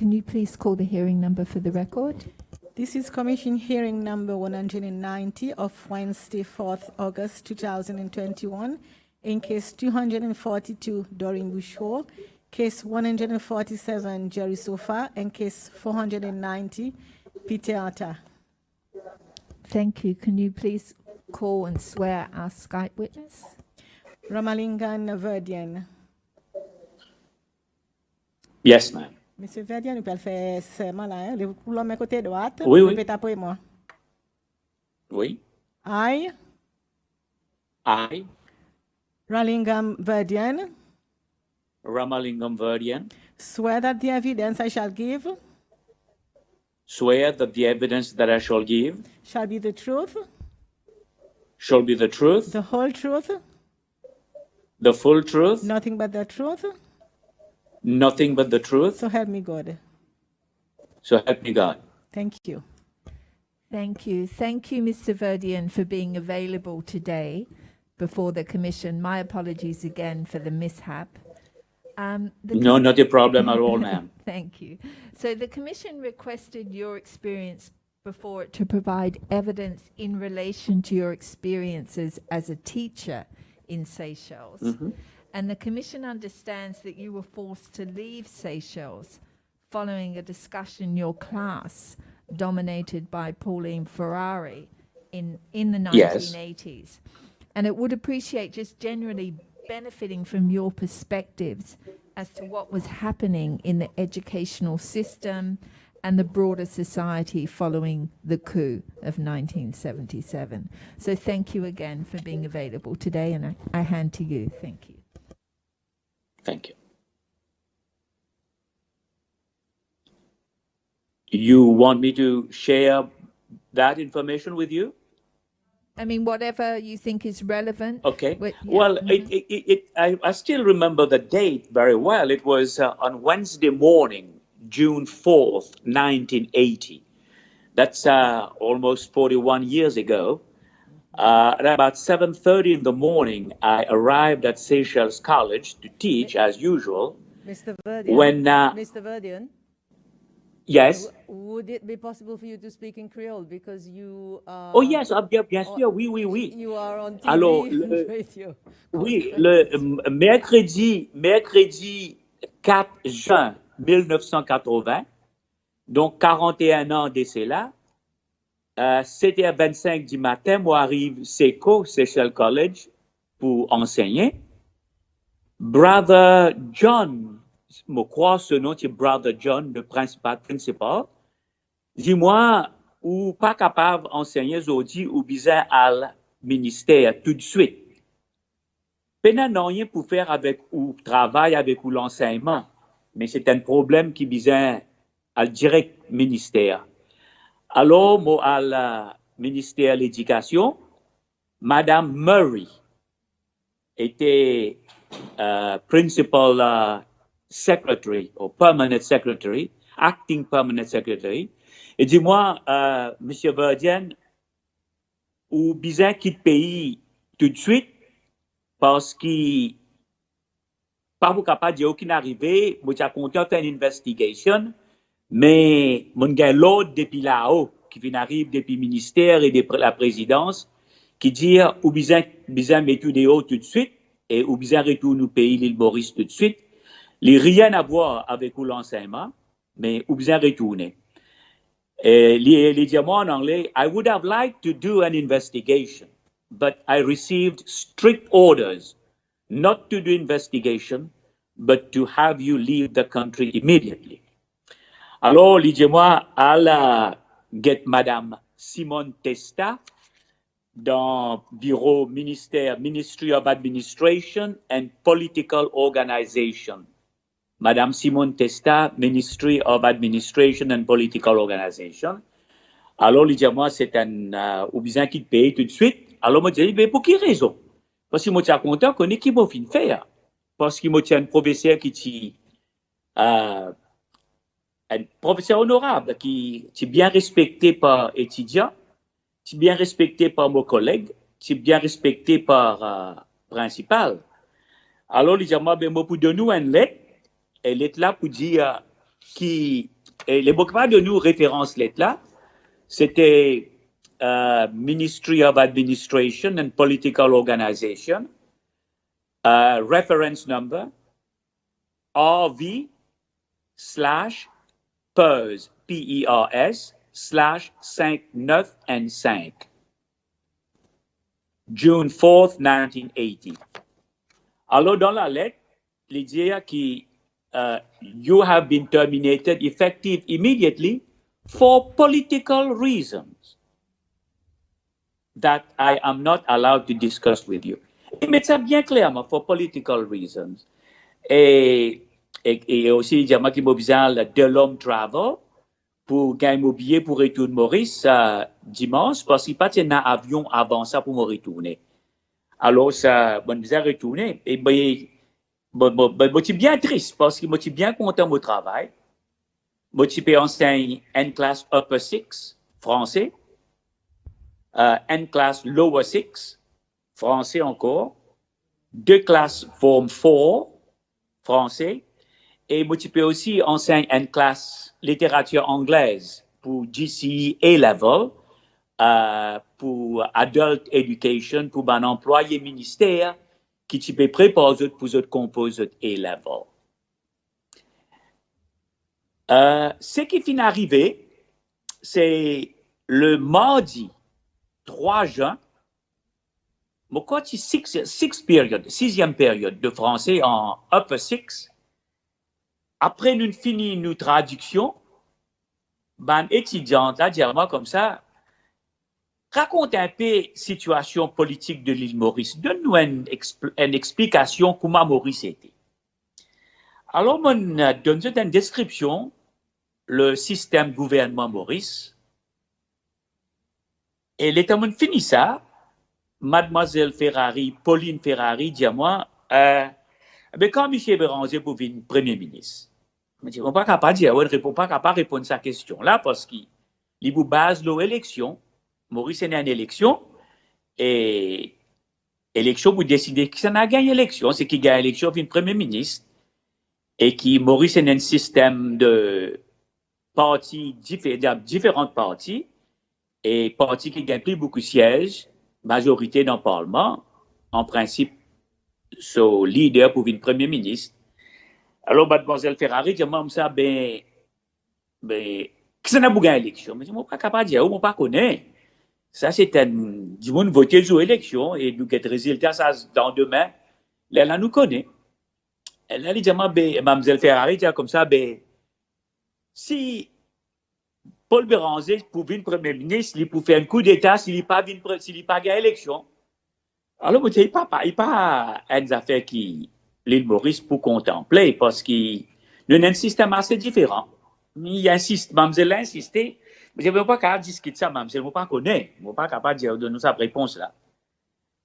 can you please call the hearing number for the record? This is Commission Hearing Number 190 of Wednesday, 4th August 2021, in Case 242, Doreen Bushore, Case 147, Jerry Sofa, and Case 490, Peter Atta. Thank you. Can you please call and swear our Skype witness? Ramalingan Verdian. Yes, ma'am. Monsieur Verdian, vous pouvez le faire serment là, hein? Levez le main côté droite. Oui, oui. Répétez après moi. Oui. I, I, Ramalingan Verdian, Ramalingam Verdian, swear that the evidence I shall give swear that the evidence that I shall give shall be the truth, shall be the truth, the whole truth, the full truth, nothing but the truth. nothing but the truth. So help me God. So help me God. Thank you. Thank you. Thank you, Mr. Verdian, for being available today before the Commission. My apologies again for the mishap. No, not a problem at all, ma'am. Thank you. So the Commission requested your experience before it to provide evidence in relation to your experiences as a teacher in Seychelles. Mm-hmm. And the Commission understands that you were forced to leave Seychelles following a discussion in your class dominated by Pauline Ferrari in the 1980s. Yes. And it would appreciate just generally benefiting from your perspectives as to what was happening in the educational system and the broader society following the coup of 1977. So thank you again for being available today, and I hand to you. Thank you. Thank you. You want me to share that information with you? I mean, whatever you think is relevant. Okay. Yeah. Well, I still remember the date very well. It was on Wednesday morning, June 4th, 1980. That's almost 41 years ago. At about 7:30 in the morning, I arrived at Seychelles College to teach as usual. Mr. Verdian, When, Mr. Verdian, yes. Would it be possible for you to speak in Creole because you are... Oh yes, bien sûr, oui. You are on TV Alors, and radio. Oui, le mercredi 4 juin 1980, donc 41 ans de cela, c'était à 25 du matin, moi arrive Seychelles College, pour enseigner. Brother John, je crois ce nom c'est Brother John, le principal. Dis-moi, ou pas capable d'enseigner aujourd'hui ou bizarre à ministère tout de suite. Peine n'a rien pour faire avec ou travail avec ou l'enseignement, mais c'est un problème qui vient à direct ministère. Alors, moi, à la ministère de l'Éducation, Madame Murray était principal secretary ou permanent secretary, acting permanent secretary. Et dis-moi, Monsieur Verdian, ou bien quitte pays tout de suite parce qu'il pas vous capable de dire aucune arrivée, moi j'ai compté faire une investigation, mais mon gars l'autre depuis là-haut qui vient arrive depuis le ministère et depuis la présidence qui dit ou bien mettre des hauts tout de suite et ou bien retourner au pays l'île Maurice tout de suite. Il rien à voir avec l'enseignement, mais ou bien retourner. Les diamants en anglais, I would have liked to do an investigation, but I received strict orders not to do investigation, but to have you leave the country immediately. Alors, les diamants alla get Madame Simone Testa dans bureau Ministry of Administration and Political Organization. Madame Simone Testa, Ministry of Administration and Political Organization. Alors, il dit à moi, c'est un obligé qui paye tout de suite. Alors, moi, je dis, mais pour quelle raison? Parce que moi, je suis content qu'on ait qui m'a fait faire. Parce que moi, je suis un professeur qui un professeur honorable, qui est bien respecté par étudiants, qui est bien respecté par mes collègues, qui est bien respecté par principal. Alors, il dit à moi, ben, moi, pour donner une lettre, elle est là pour dire qui Et les bocas de nous référence lettre là, c'était Ministry of Administration and Political Organization, reference number RV/PERS, PERS/59N5, June 4th, 1980. Alors, dans la lettre, il dit que you have been terminated effective immediately for political reasons that I am not allowed to discuss with you. Il met ça bien clairement, for political reasons. Et aussi, il dit qu'il m'a besoin de l'homme travel pour gagner mon billet pour retourner Maurice dimanche, parce qu'il n'y a pas un avion avant ça pour me retourner. Alors, ça, bon, je retourner. Et je suis bien triste parce que je suis bien content de mon travail. Je suis enseigne N-class Upper 6, français. N-class Lower 6, français encore. 2 classes Form 4, français. Et je peux aussi enseigner N-class littérature anglaise pour GCE A-level, pour Adult Education, pour un employé ministère qui tu peux préparer pour votre composite A-level. Ce qui finit arrivé, c'est le mardi 3 juin, moi, quand tu sixième période de français en Upper 6, après nous fini nos traductions, ben étudiante là, dire-moi comme ça, raconte un peu la situation politique de l'île Maurice. Donne-nous une explication comment Maurice était. Alors, on donne une description, le système gouvernement Maurice. Et l'état on finit ça, mademoiselle Ferrari, Pauline Ferrari, dit à moi, mais quand Michel Béranger pour venir Premier ministre, je dis, on ne peut pas dire, on ne répond pas capable répondre à sa question là parce qu'il vous base l'élection. Maurice est une élection et élection pour décider qui s'en a gagné l'élection, c'est qui gagne l'élection pour une Premier ministre et qui Maurice est un système de partis, différentes parties et partis qui gagnent plus beaucoup de sièges, majorité dans le Parlement, en principe, sont leader pour une Premier ministre. Alors, mademoiselle Ferrari dit, moi, ça, qui s'en a gagné l'élection? Mais je ne suis pas capable de dire, je ne pas connaître. Ça, c'est un, du monde voté sur l'élection et nous, quel résultat, ça, dans demain, là, nous connaît. Elle a dit, mademoiselle Ferrari dit comme ça, si Paul Béranger pouvait être Premier ministre, il pouvait faire un coup d'État s'il n'a pas gagné l'élection. Alors, il n'y a pas une affaire qui l'île Maurice pour contempler parce qu'il y a un système assez différent. Il insiste, mademoiselle a insisté, mais je ne veux pas qu'elle discute ça, mademoiselle, je ne pas connaître, je ne veux pas capable de donner sa réponse là.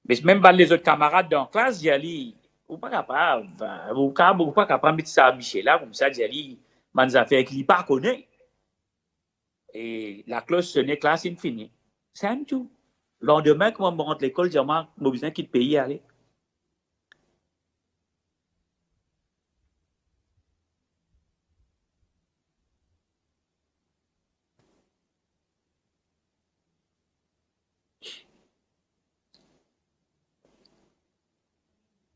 Mais même les autres camarades dans la classe, je dis, je ne pas capable, je ne pas capable de mettre ça à Michel là, comme ça, je dis, des affaires qu'il ne pas connaît. Et la cloche sonnait, classe infinie. C'est un tout. Le lendemain, quand on rentre à l'école, j'ai besoin quitter le pays aller.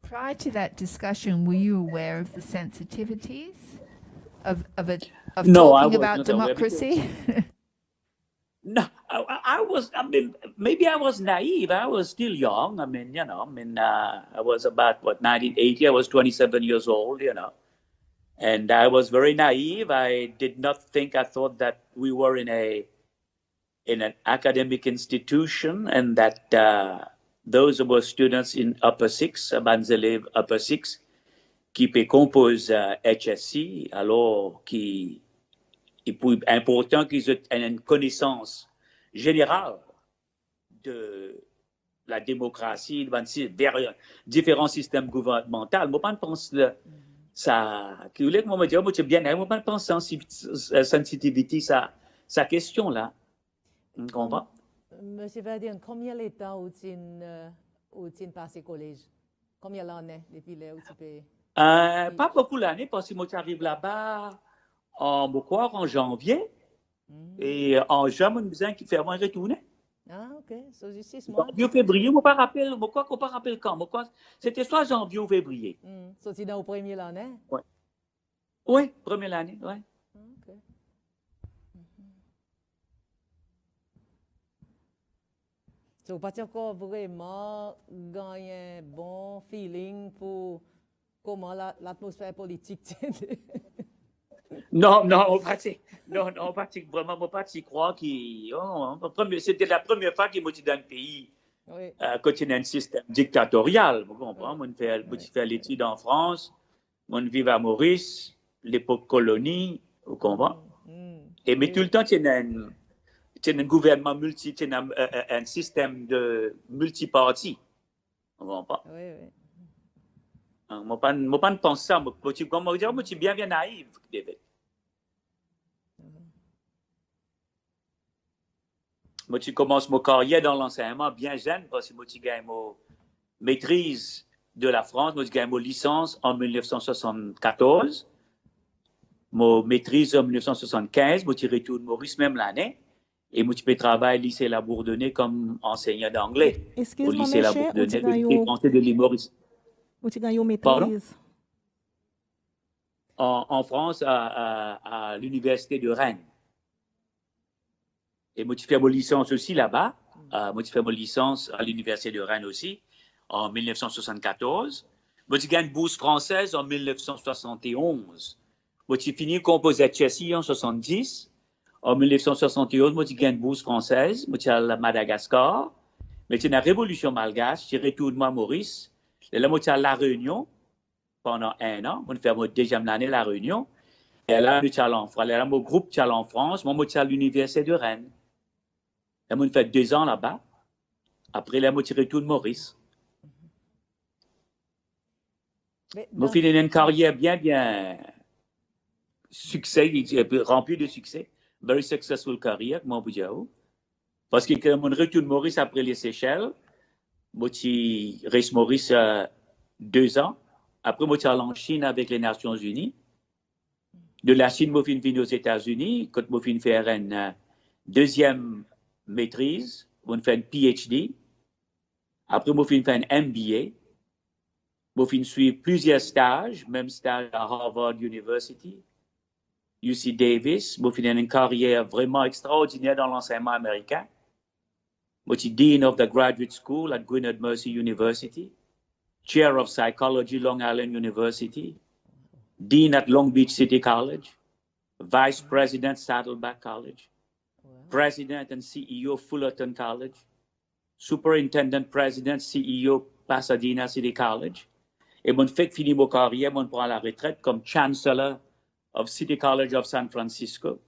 Prior to that discussion, were you aware of the sensitivities of No, talking I about was not aware democracy? No, I mean, maybe I was naive. I was still young. I mean, I was about, 1980. I was 27 years old, and I was very naive. I did not think, I thought that we were in an academic institution and that those were students in Upper 6, élèves Upper 6, qui composent HSC, alors qui est important qu'ils aient une connaissance générale de la démocratie, vers différents systèmes gouvernementaux. Moi, je pense ça, qui voulait que moi me dire, moi, je bien, moi, je pense sensitivité, sa question là. Vous comprenez? Monsieur Verdien, combien d'états où-tu passé collège? Combien d'années depuis là où tu peux? Pas beaucoup l'année, parce que moi, j'arrive là-bas en janvier. Et en juin, mon besoin qui fait avant de retourner. Ah, OK. So, just 6 mois. Janvier ou février, je ne me rappelle, je ne me rappelle quand. C'était soit janvier ou février. So, c'est dans le premier l'année? Oui. Oui, première année, oui. OK. So, pas encore vraiment gagné un bon feeling pour comment l'atmosphère politique tient. Non, on pratique. Non, on pratique vraiment, on pratique croire c'était la première fois qu'il m'a dit dans le pays, Oui. quand il y a un système dictatorial. Vous comprenez? On fait l'étude en France, on vit à Maurice, l'époque colonie, vous comprenez? Et mais tout le temps, il y a un gouvernement il y a un système de multiparti. Vous comprenez? Oui, oui. Je ne pense ça. Je suis bien naïf. Moi, je commence ma carrière dans l'enseignement bien jeune parce que je gagne ma maîtrise de la France. Moi, je gagne ma licence en 1974. Ma maîtrise en 1975. Moi, je retourne Maurice même l'année. Et moi, je peux travailler au lycée La Bourdonnais comme enseignant d'anglais. Au lycée La Bourdonnais, le français de l'île Maurice. Où tu gagnes maîtrise? Pardon? En France, à l'université de Rennes. Et moi, je fais ma licence aussi là-bas. Moi, je fais ma licence à l'université de Rennes aussi, en 1974. Moi, je gagne bourse française en 1971. Moi, j'ai fini composé à Chessy en 70. En 1971, moi, je gagne bourse française. Moi, je suis à Madagascar. Mais c'est la révolution malgache. Je retourne à Maurice. Et là, moi, je suis à La Réunion pendant 1 an. Moi, je fais ma deuxième année à La Réunion. Et là, je suis en France. Là, mon groupe est en France. Moi, je suis à l'université de Rennes. Là, moi, je fais 2 ans là-bas. Après, là, moi, je retourne Maurice. Moi, j'ai fait une carrière bien succès, remplie de succès. Very successful career, moi, vous dire. Parce que quand je retourne Maurice après les Seychelles, moi, je reste Maurice 2 ans. Après, moi, je suis allé en Chine avec les Nations Unies. De la Chine, moi, je suis venu aux États-Unis. Quand moi, je faire une deuxième maîtrise, je fais une PhD. Après, moi, je fais un MBA. Moi, je suis plusieurs stages, même stage à Harvard University, UC Davis. Moi, j'ai une carrière vraiment extraordinaire dans l'enseignement américain. Moi, je suis Dean of the Graduate School at Gwynedd Mercy University, Chair of Psychology, Long Island University, Dean at Long Beach City College, Vice President, Saddleback College, President and CEO, Fullerton College, Superintendent President, CEO, Pasadena City College. Et mon fait fini ma carrière, mon prend la retraite comme Chancellor of City College of San Francisco.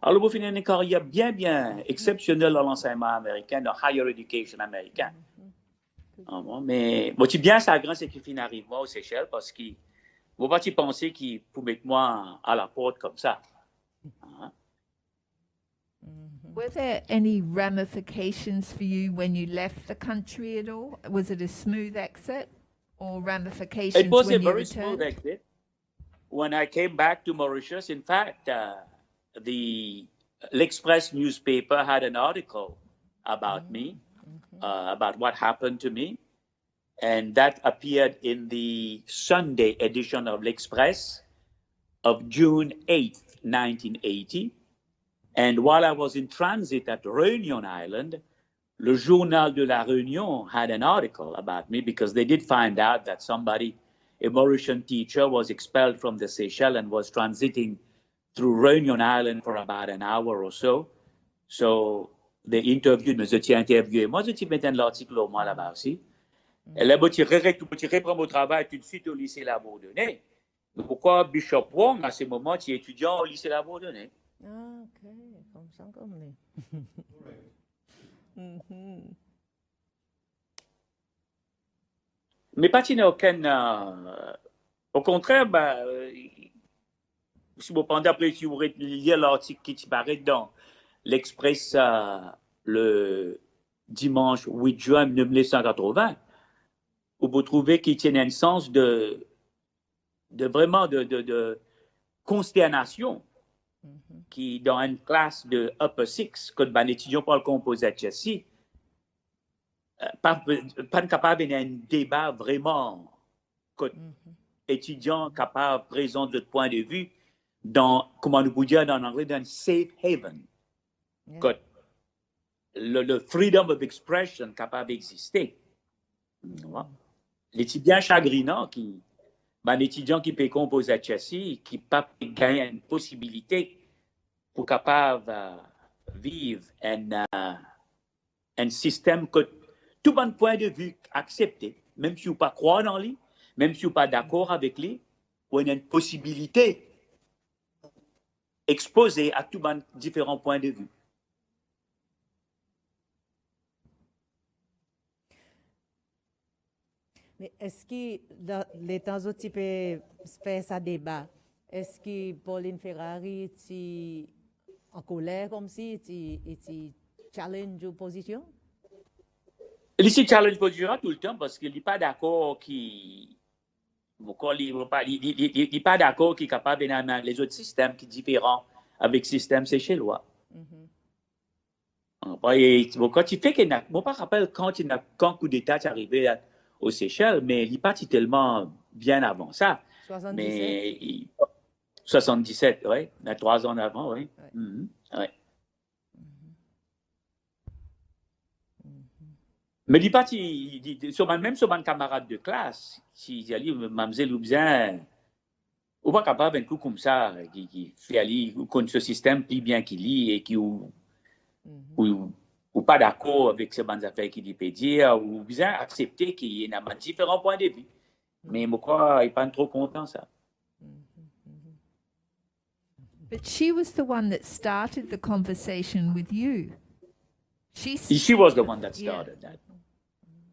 Alors, vous finissez une carrière bien exceptionnelle dans l'enseignement américain, dans higher education américain. Mais, moi, tu bien ça grand, c'est qu'il finit arrive moi aux Seychelles parce que, vous pas penser qu'il faut mettre moi à la porte comme ça. Were there any ramifications for you when you left the country at all? Was it a smooth exit or ramifications It was when a you very returned? smooth exit. When I came back to Mauritius, in fact, l'Express newspaper had an article about me, about what happened to me. And that appeared in the Sunday edition of l'Express of June 8th, 1980. And while I was in transit at Réunion Island, le Journal de la Réunion had an article about me because they did find out that somebody, a Mauritian teacher, was expelled from the Seychelles and was transiting through Réunion Island for about an hour or so. So they interviewed me, je t'ai interviewé. Moi, je t'ai mis un article au moins là-bas aussi. Et là, tu reprends mon travail tout de suite au lycée La Bourdonnais. Pourquoi Bishop Wong, à ce moment, tu es étudiant au lycée La Bourdonnais? Ah, OK. Comme ça, comme les. Mais pas tu n'as aucun. Au contraire, si vous pendant après, tu pourrais lire l'article qui paraît dans l'Express le dimanche 8 juin 1980, où vous trouvez qu'il tient un sens de vraiment de consternation qui, dans une classe de Upper Six, quand un étudiant parle composé à Chelsea, pas capable d'un débat vraiment, quand étudiant capable de présenter notre point de vue dans, comment nous pouvons dire en anglais, dans un safe haven. Quand le freedom of expression capable d'exister. L'étudiant chagrinant qui, un étudiant qui peut composer à Chelsea, qui peut gagner une possibilité pour capable vivre un système que tout bon point de vue accepté, même si vous ne pas croire dans lui, même si vous ne pas d'accord avec lui, ou une possibilité exposée à tout bon différents points de vue. Mais est-ce que les temps où tu peux faire ça débat, est-ce que Pauline Ferrari est en colère comme si tu challenge la position? Il se challenge position tout le temps parce qu'il n'est pas d'accord qu'il n'est pas d'accord qu'il est capable de les autres systèmes qui sont différents avec le système séchellois. Quand tu fais qu'il je ne me rappelle quand le coup d'État est arrivé aux Seychelles, mais il n'est pas tellement bien avant ça. 77. Mais 77, oui. 3 ans avant, oui. Ouais. Mais il pas, même sur mon camarade de classe, si il dit, mademoiselle Loubzin, ou pas capable d'un coup comme ça, qui fait aller, ou contre ce système plus bien qu'il lit et qui ou pas d'accord avec ces bonnes affaires qu'il peut dire, ou bien accepter qu'il y ait différents points de vue. Mais moi, il n'est pas trop content ça. But she was the one that started the conversation with you. She was the one that started that.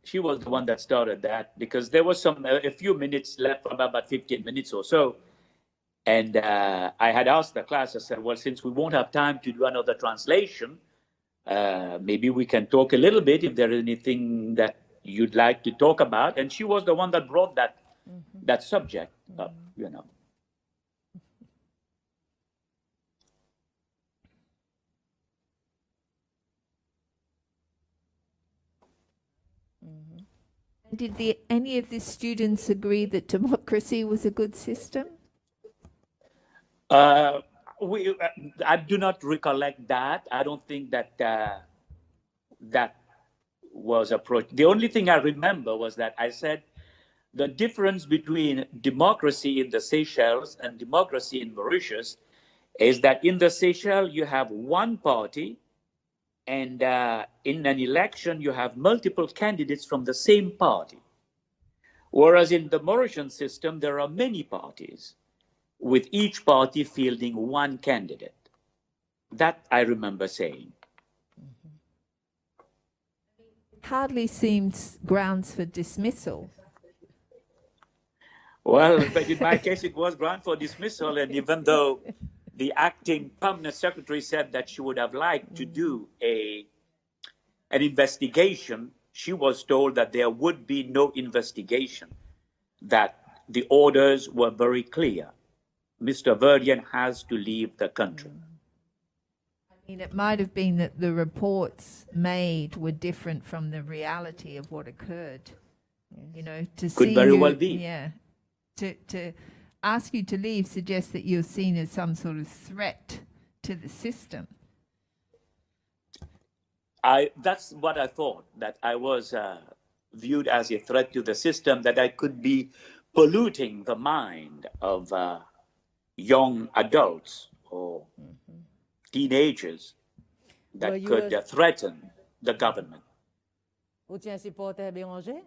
She was the one that started that because there was a few minutes left, about 15 minutes or so. And I had asked the class, I said, well, since we won't have time to do another translation, maybe we can talk a little bit if there is anything that you'd like to talk about. And she was the one that brought that subject up, you know. Did any of the students agree that democracy was a good system? I do not recollect that. I don't think that that was approached. The only thing I remember was that I said the difference between democracy in the Seychelles and democracy in Mauritius is that in the Seychelles you have one party, and in an election you have multiple candidates from the same party. Whereas in the Mauritian system there are many parties, with each party fielding one candidate. That I remember saying. Hardly seems grounds for dismissal. Well, but in my case, it was ground for dismissal, and even though the acting permanent secretary said that she would have liked to do an investigation, she was told that there would be no investigation, that the orders were very clear. Mr. Verdian has to leave the country. I mean, it might have been that the reports made were different from the reality of what occurred. You know, to Could see very you, well be. Yeah, to ask you to leave suggests that you're seen as some sort of threat to the system. That's what I thought, that I was viewed as a threat to the system, that I could be polluting the mind of young adults or teenagers that could threaten the government. Vous tiens supporter Béranger?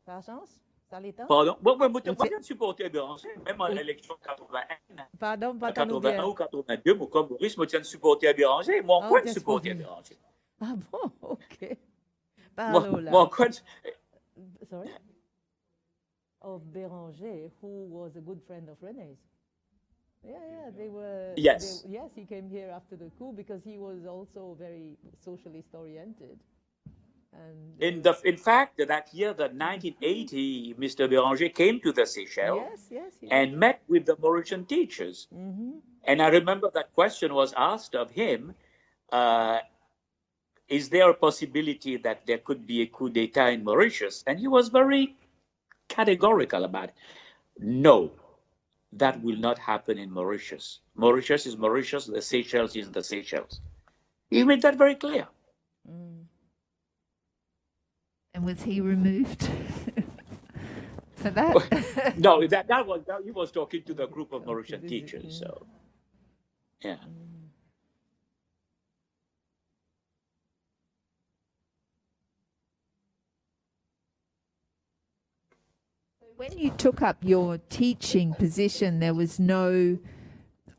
Par chance? Ça l'état? Pardon? Moi, je supportais Béranger, même en élection 81. Pardon, pas 81 ou 82, moi, comme Maurice, je tiens supporter Béranger. Moi, quoi, je supportais Béranger? Ah bon? OK. Moi, quoi, Sorry? Of Béranger, who was a good friend of René's. Yeah, they were. Yes. Yes, he came here after the coup because he was also very socialist oriented. And In fact, that year, the 1980, Mr. Béranger came to the Seychelles yes, and met with the Mauritian teachers. And I remember that question was asked of him, is there a possibility that there could be a coup d'etat in Mauritius? And he was very categorical about it. No, that will not happen in Mauritius. Mauritius is Mauritius, the Seychelles is the Seychelles. He made that very clear. And was he removed for that? No, he was talking to the group of Mauritian teachers. So, yeah. When you took up your teaching position, there was no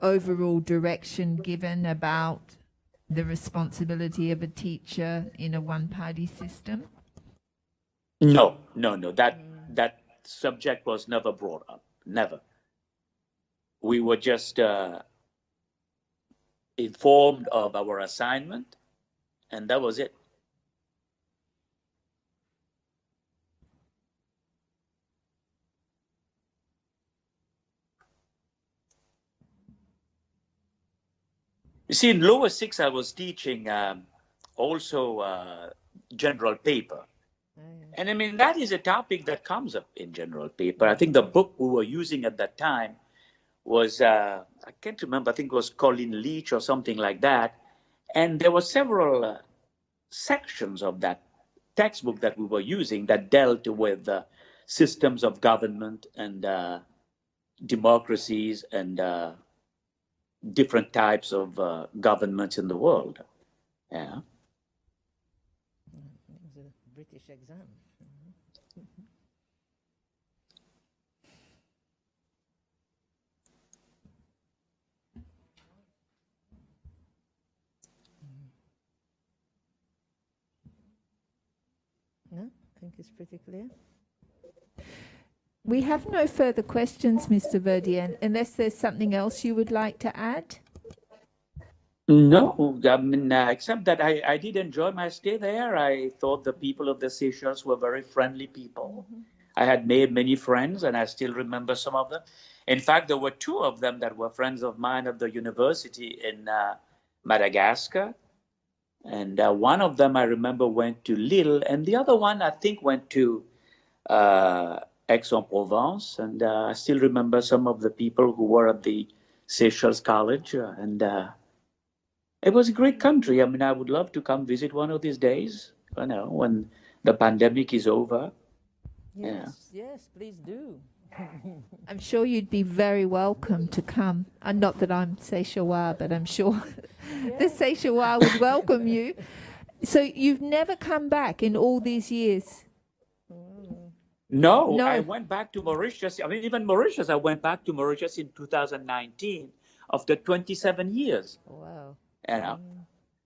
overall direction given about the responsibility of a teacher in a one-party system? No. That subject was never brought up. Never. We were just informed of our assignment, and that was it. You see, in lower six, I was teaching also general paper. And I mean, that is a topic that comes up in general paper. I think the book we were using at that time was, I can't remember, I think it was Colin Leach or something like that. And there were several sections of that textbook that we were using that dealt with systems of government and democracies and different types of governments in the world. Yeah. it was a British exam. No, I think it's pretty clear. We have no further questions, Mr. Verdian, unless there's something else you would like to add. No, I mean, except that I did enjoy my stay there. I thought the people of the Seychelles were very friendly people. I had made many friends, and I still remember some of them. In fact, there were two of them that were friends of mine at the university in Madagascar. And one of them, I remember, went to Lille, and the other one, I think, went to Aix-en-Provence. And I still remember some of the people who were at the Seychelles College. And it was a great country. I mean, I would love to come visit one of these days, you know, when the pandemic is over. Yes, please do. I'm sure you'd be very welcome to come. Not that I'm Seychellois, but I'm sure the Seychellois would welcome you. So you've never come back in all these years? No, I went back to Mauritius. I mean, even Mauritius, I went back to Mauritius in 2019 after 27 years. Wow. You know,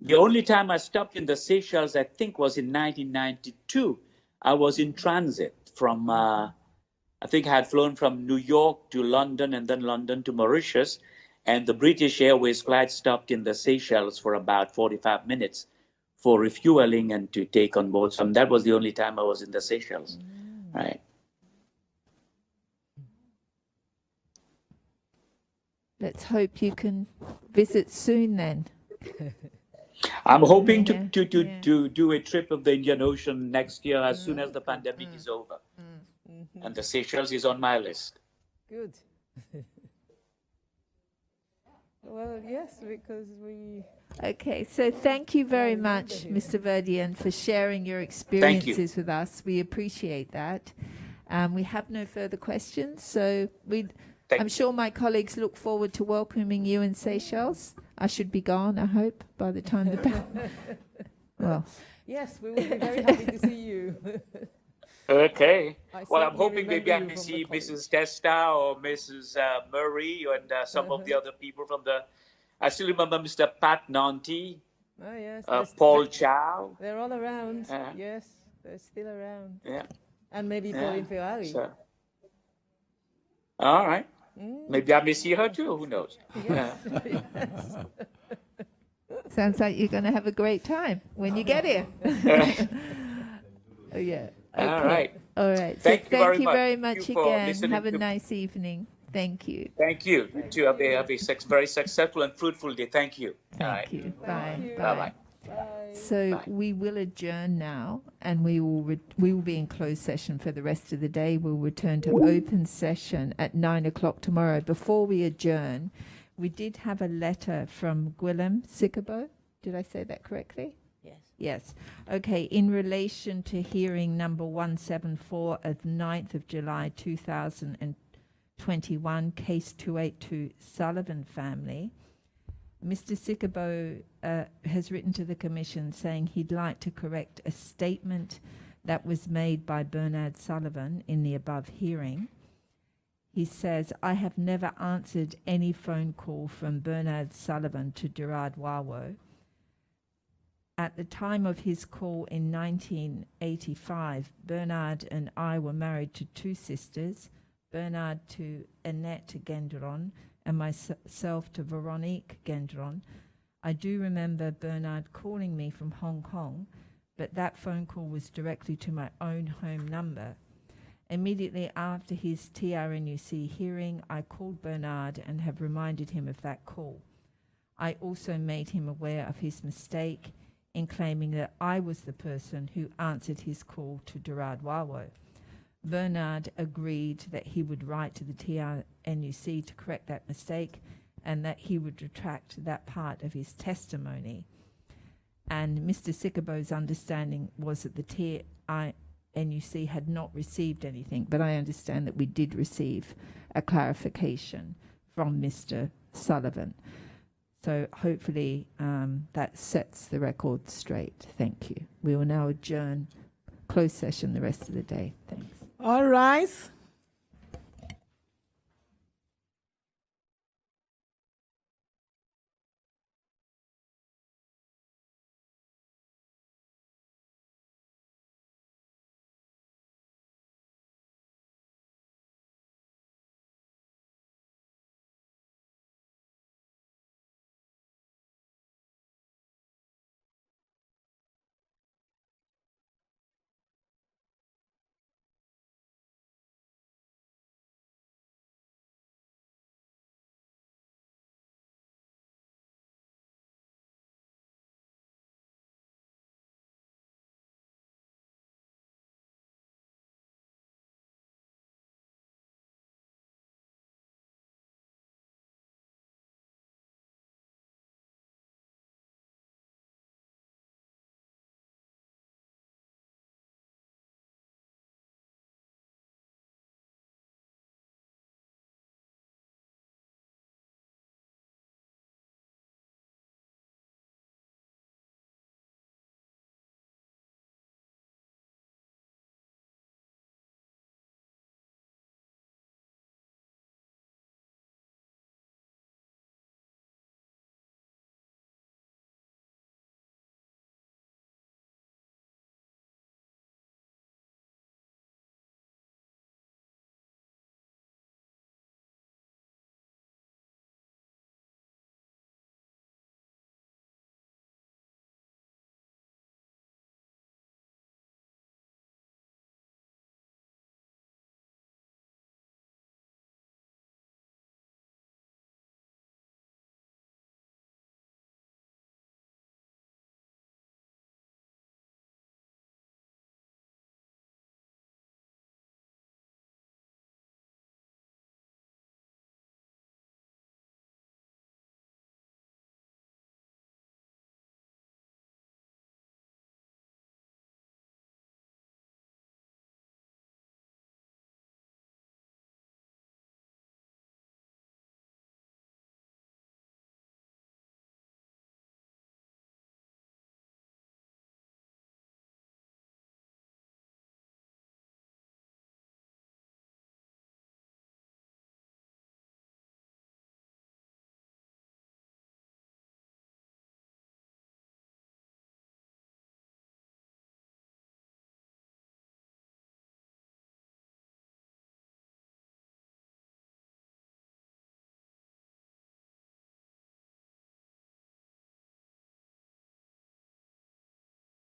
the only time I stopped in the Seychelles, I think, was in 1992. I was in transit from, I think I had flown from New York to London and then London to Mauritius. And the British Airways flight stopped in the Seychelles for about 45 minutes for refueling and to take on board some. That was the only time I was in the Seychelles. Right. Let's hope you can visit soon then. I'm hoping to do a trip of the Indian Ocean next year as soon as the pandemic is over. And the Seychelles is on my list. Good. Well, yes, because we... Okay, so thank you very much, Mr. Verdian, for sharing your experiences with us. We appreciate that. We have no further questions, so I'm sure my colleagues look forward to welcoming you in Seychelles. I should be gone, I hope, by the time the... Well... Yes, we will be very happy to see you. Okay. Well, I'm hoping maybe I can see Mrs. Testa or Mrs. Murray and some of the other people from the... I still remember Mr. Pat Nanti, Paul Chow. They're all around. Yes, they're still around. Yeah. And maybe Pauline Ferrari. So. All right. Maybe I may see her too. Who knows? Yes. Sounds like you're going to have a great time when you get here. Oh, yeah. All Okay. right. All right. Thank So you very thank you much. very Thank much you for again. listening Have a to- nice evening. Thank you. Thank you. You too. Have a very successful and fruitful day. Thank you. All right. Thank you. Bye. Bye-bye. So Bye. we will adjourn now, and we will be in closed session for the rest of the day. We'll return to open session at 9 o'clock tomorrow. Before we adjourn, we did have a letter from Gwilym Sikabo. Did I say that correctly? Yes. Yes. Okay. In relation to hearing number 174 of 9th of July 2021, case 282 Sullivan family, Mr. Sikabo has written to the Commission saying he'd like to correct a statement that was made by Bernard Sullivan in the above hearing. He says, I have never answered any phone call from Bernard Sullivan to Gerard Wawo. At the time of his call in 1985, Bernard and I were married to two sisters, Bernard to Annette Gendron and myself to Veronique Gendron. I do remember Bernard calling me from Hong Kong, but that phone call was directly to my own home number. Immediately after his TRNUC hearing, I called Bernard and have reminded him of that call. I also made him aware of his mistake in claiming that I was the person who answered his call to Gerard Wawo. Bernard agreed that he would write to the TRNUC to correct that mistake and that he would retract that part of his testimony. And Mr. Sikabo's understanding was that the TRNUC had not received anything, but I understand that we did receive a clarification from Mr. Sullivan. So hopefully that sets the record straight. Thank you. We will now adjourn closed session the rest of the day. Thanks. All rise.